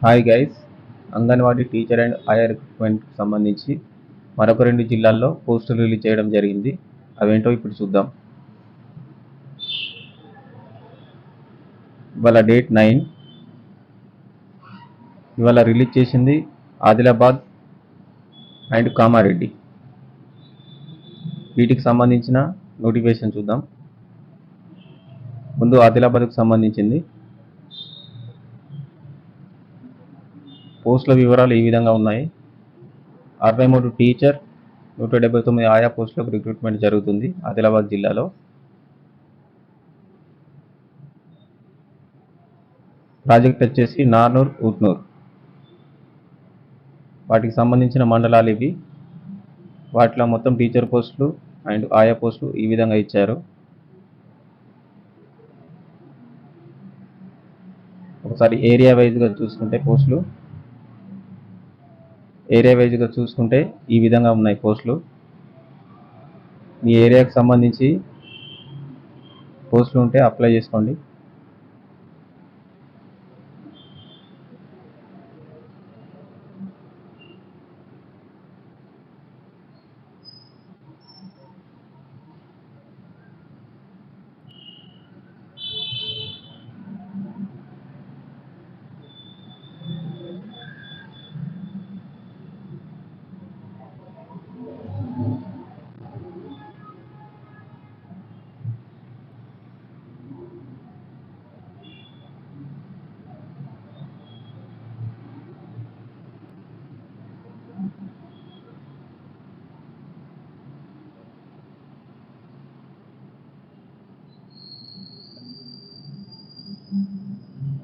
Hi guys, anganwadi teacher and ఆయా రిక్రూట్మెంట్కి సంబంధించి మరొక 2 జిల్లాల్లో పోస్టులు రిలీజ్ చేయడం జరిగింది. అవేంటో ఇప్పుడు చూద్దాం. ఇవాళ డేట్ 9. ఇవాళ రిలీజ్ చేసింది ఆదిలాబాద్ అండ్ కామారెడ్డి. వీటికి సంబంధించిన నోటిఫికేషన్ చూద్దాం. ముందు ఆదిలాబాద్కు సంబంధించింది. పోస్టుల వివరాలు ఈ విధంగా ఉన్నాయి. 63 టీచర్, 179 ఆయా పోస్టులకు రిక్రూట్మెంట్ జరుగుతుంది ఆదిలాబాద్ జిల్లాలో. ప్రాజెక్ట్ వచ్చేసి నార్నూర్, ఉట్నూర్. వాటికి సంబంధించిన మండలాలు ఇవి. వాటిలో మొత్తం టీచర్ పోస్టులు అండ్ ఆయా పోస్టులు ఈ విధంగా ఇచ్చారు. ఒకసారి ఏరియా వైజ్గా చూసుకుంటే ఈ విధంగా ఉన్నాయి పోస్టులు. మీ ఏరియాకి సంబంధించి పోస్టులు ఉంటే అప్లై చేసుకోండి.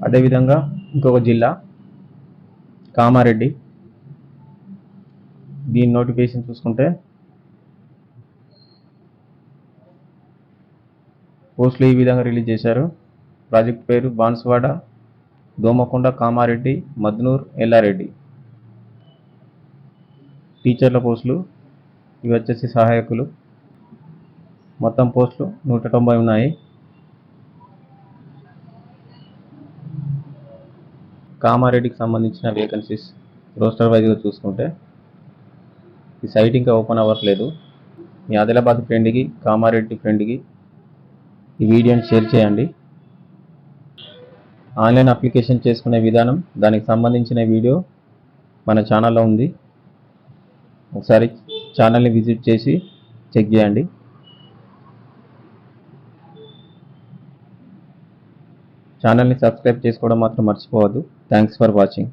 అదేవిధంగా ఇంకొక జిల్లా కామారెడ్డి. దీని నోటిఫికేషన్ చూసుకుంటే పోస్టులు ఈ విధంగా రిలీజ్ చేశారు. ప్రాజెక్ట్ పేరు బాన్స్వాడ, దోమకొండ, కామారెడ్డి, మద్నూర్, ఎల్లారెడ్డి. టీచర్ల పోస్టులు ఇవి వచ్చేసి సహాయకులు. మొత్తం పోస్టులు 190 ఉన్నాయి. కామారెడ్డికి సంబంధించిన వేకెన్సీస్ రోస్టర్ వైజ్గా చూసుకుంటే ఈ సైట్ ఇంకా ఓపెన్ అవ్వట్లేదు. మీ ఆదిలాబాద్ ఫ్రెండ్కి, కామారెడ్డి ఫ్రెండ్కి ఈ వీడియోని షేర్ చేయండి. ఆన్లైన్ అప్లికేషన్ చేసుకునే విధానం, దానికి సంబంధించిన వీడియో మన ఛానల్లో ఉంది. ఒకసారి ఛానల్ని విజిట్ చేసి చెక్ చేయండి. ఛానల్ని సబ్స్క్రైబ్ చేసుకోవడం మాత్రం మర్చిపోవద్దు. Thanks for watching.